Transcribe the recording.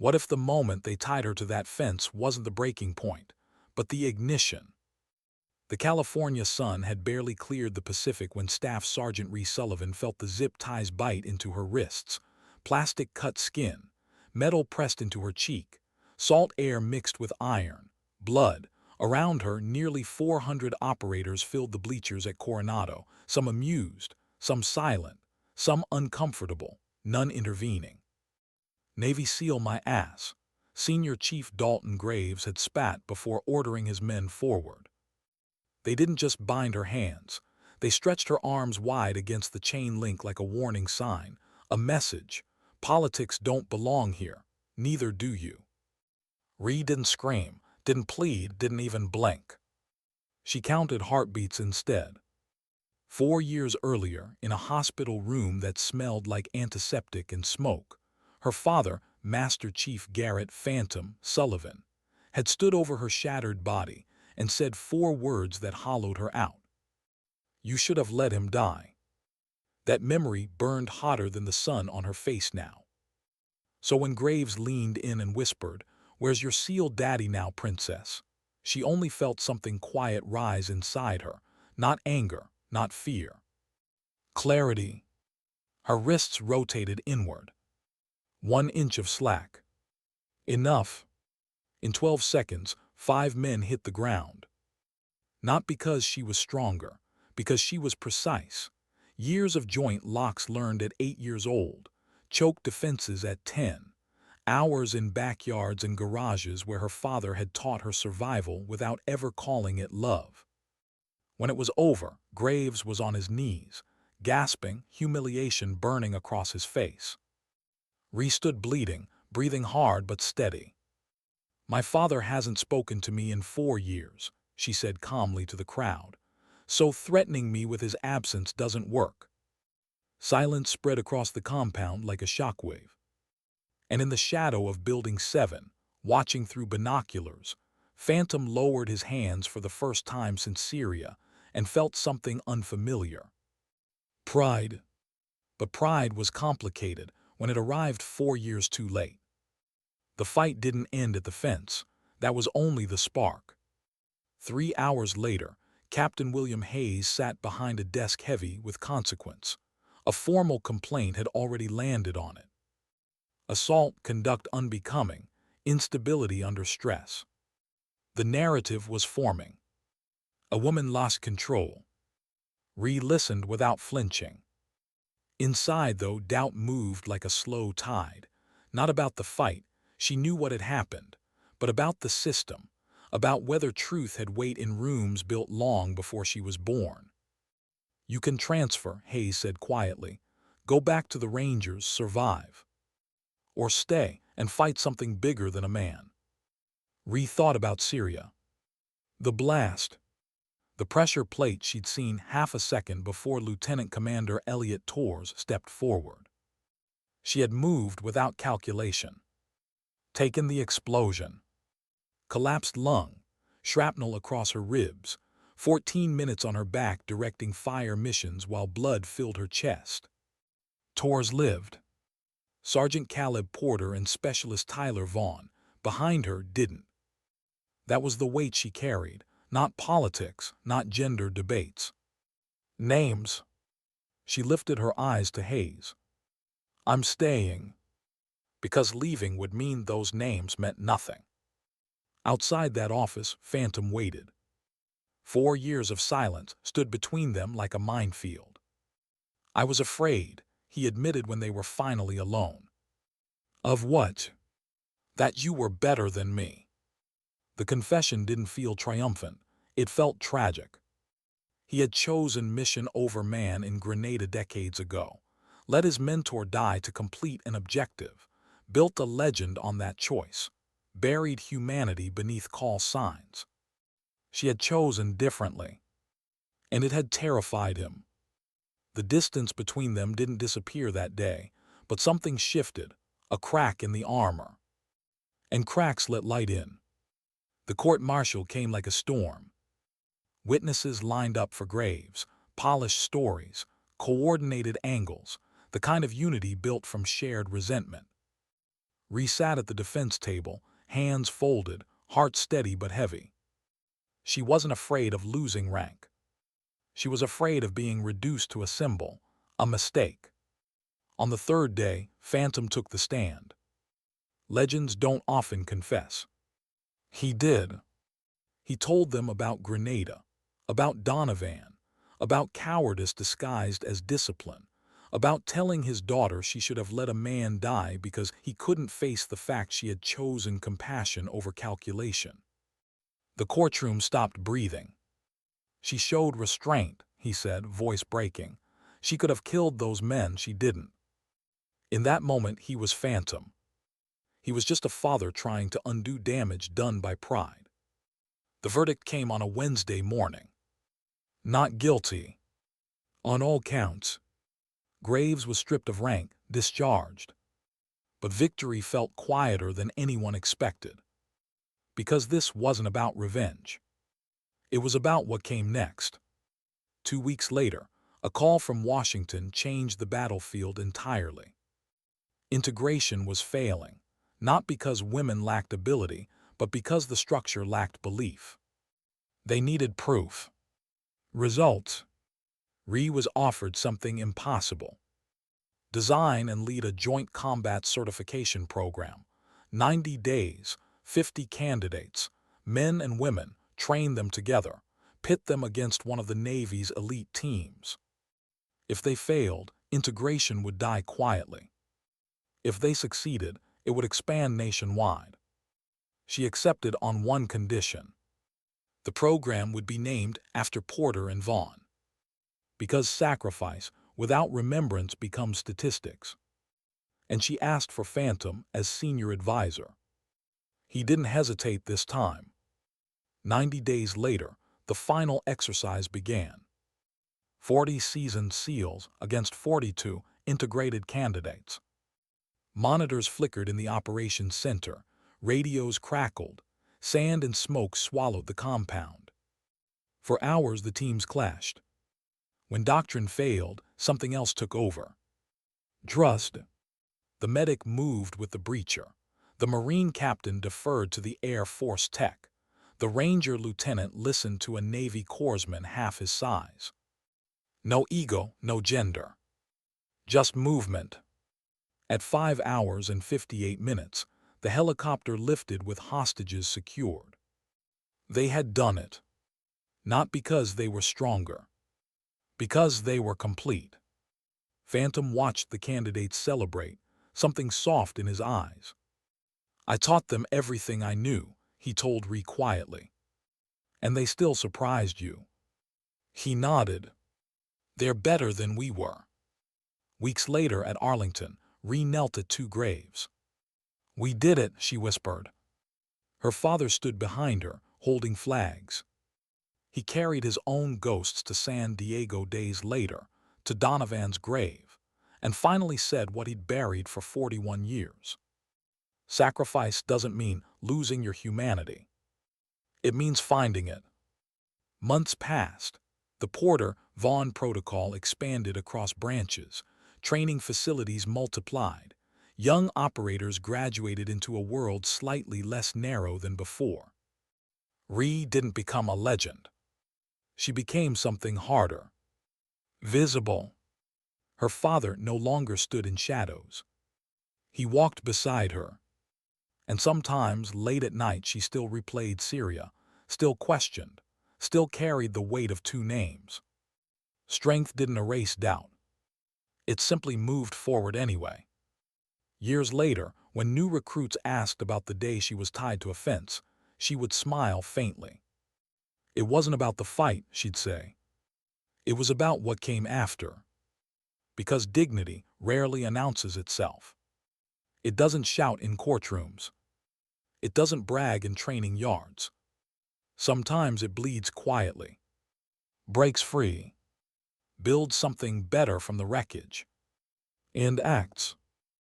What if the moment they tied her to that fence wasn't the breaking point, but the ignition? The California sun had barely cleared the Pacific when Staff Sergeant Ree Sullivan felt the zip ties bite into her wrists, plastic-cut skin, metal pressed into her cheek, salt air mixed with iron, blood. Around her, nearly 400 operators filled the bleachers at Coronado, some amused, some silent, some uncomfortable, none intervening. "Navy SEAL my ass," Senior Chief Dalton Graves had spat before ordering his men forward. They didn't just bind her hands. They stretched her arms wide against the chain link like a warning sign, a message. Politics don't belong here. Neither do you. Ree didn't scream, didn't plead, didn't even blink. She counted heartbeats instead. 4 years earlier, in a hospital room that smelled like antiseptic and smoke, her father, Master Chief Garrett Phantom Sullivan, had stood over her shattered body and said 4 words that hollowed her out. "You should have let him die." That memory burned hotter than the sun on her face now. So when Graves leaned in and whispered, "Where's your SEAL daddy now, princess?" she only felt something quiet rise inside her, not anger, not fear. Clarity. Her wrists rotated inward. 1 inch of slack. Enough. In 12 seconds, 5 men hit the ground. Not because she was stronger, because she was precise. Years of joint locks learned at 8 years old, choke defenses at 10, hours in backyards and garages where her father had taught her survival without ever calling it love. When it was over, Graves was on his knees, gasping, humiliation burning across his face. Ree stood bleeding, breathing hard but steady. "My father hasn't spoken to me in 4 years," she said calmly to the crowd. "So threatening me with his absence doesn't work." Silence spread across the compound like a shockwave. And in the shadow of Building 7, watching through binoculars, Phantom lowered his hands for the first time since Syria and felt something unfamiliar. Pride. But pride was complicated when it arrived 4 years too late. The fight didn't end at the fence. That was only the spark. 3 hours later, Captain William Hayes sat behind a desk heavy with consequence. A formal complaint had already landed on it. Assault, conduct unbecoming, instability under stress. The narrative was forming. A woman lost control. Ree listened without flinching. Inside, though, doubt moved like a slow tide. Not about the fight, she knew what had happened, but about the system, about whether truth had weight in rooms built long before she was born. "You can transfer," Hayes said quietly. "Go back to the Rangers, survive. Or stay and fight something bigger than a man." Ree thought about Syria. The blast. The pressure plate she'd seen half a second before Lieutenant Commander Elliot Torres stepped forward. She had moved without calculation. Taken the explosion. Collapsed lung, shrapnel across her ribs, 14 minutes on her back directing fire missions while blood filled her chest. Torres lived. Sergeant Caleb Porter and Specialist Tyler Vaughn, behind her, didn't. That was the weight she carried, not politics, not gender debates. Names. She lifted her eyes to Hayes. "I'm staying." Because leaving would mean those names meant nothing. Outside that office, Phantom waited. 4 years of silence stood between them like a minefield. "I was afraid," he admitted when they were finally alone. "Of what?" "That you were better than me." The confession didn't feel triumphant. It felt tragic. He had chosen mission over man in Grenada decades ago, let his mentor die to complete an objective, built a legend on that choice, buried humanity beneath call signs. She had chosen differently, and it had terrified him. The distance between them didn't disappear that day, but something shifted, a crack in the armor. And cracks let light in. The court-martial came like a storm. Witnesses lined up for Graves, polished stories, coordinated angles, the kind of unity built from shared resentment. Ree sat at the defense table, hands folded, heart steady but heavy. She wasn't afraid of losing rank. She was afraid of being reduced to a symbol, a mistake. On the third day, Phantom took the stand. Legends don't often confess. He did. He told them about Grenada, about Donovan, about cowardice disguised as discipline, about telling his daughter she should have let a man die because he couldn't face the fact she had chosen compassion over calculation. The courtroom stopped breathing. She showed restraint, he said, voice breaking. She could have killed those men, she didn't. In that moment, he was Phantom. He was just a father trying to undo damage done by pride. The verdict came on a Wednesday morning. Not guilty. On all counts. Graves was stripped of rank, discharged. But victory felt quieter than anyone expected. Because this wasn't about revenge. It was about what came next. 2 weeks later, a call from Washington changed the battlefield entirely. Integration was failing, not because women lacked ability, but because the structure lacked belief. They needed proof. Results. Ree was offered something impossible. Design and lead a joint combat certification program. 90 days, 50 candidates, men and women, train them together, pit them against one of the Navy's elite teams. If they failed, integration would die quietly. If they succeeded, it would expand nationwide. She accepted on one condition. The program would be named after Porter and Vaughn. Because sacrifice without remembrance becomes statistics. And she asked for Phantom as senior advisor. He didn't hesitate this time. 90 days later, the final exercise began. 40 seasoned SEALs against 42 integrated candidates. Monitors flickered in the operations center, radios crackled, sand and smoke swallowed the compound. For hours the teams clashed. When doctrine failed, something else took over. Trust. The medic moved with the breacher. The Marine captain deferred to the Air Force tech. The Ranger lieutenant listened to a Navy corpsman half his size. No ego, no gender. Just movement. At 5 hours and 58 minutes, the helicopter lifted with hostages secured. They had done it. Not because they were stronger. Because they were complete. Phantom watched the candidates celebrate, something soft in his eyes. I taught them everything I knew, he told Ree quietly. And they still surprised you. He nodded. They're better than we were. Weeks later at Arlington, Ree knelt at 2 graves. We did it, she whispered. Her father stood behind her, holding flags. He carried his own ghosts to San Diego days later, to Donovan's grave, and finally said what he'd buried for 41 years. Sacrifice doesn't mean losing your humanity. It means finding it. Months passed. The Porter-Vaughn protocol expanded across branches. Training facilities multiplied. Young operators graduated into a world slightly less narrow than before. Ree didn't become a legend. She became something harder. Visible. Her father no longer stood in shadows. He walked beside her. And sometimes, late at night, she still replayed Syria, still questioned, still carried the weight of 2 names. Strength didn't erase doubt. It simply moved forward anyway. Years later, when new recruits asked about the day she was tied to a fence, she would smile faintly. It wasn't about the fight, she'd say. It was about what came after. Because dignity rarely announces itself. It doesn't shout in courtrooms. It doesn't brag in training yards. Sometimes it bleeds quietly. Breaks free. Builds something better from the wreckage. And acts.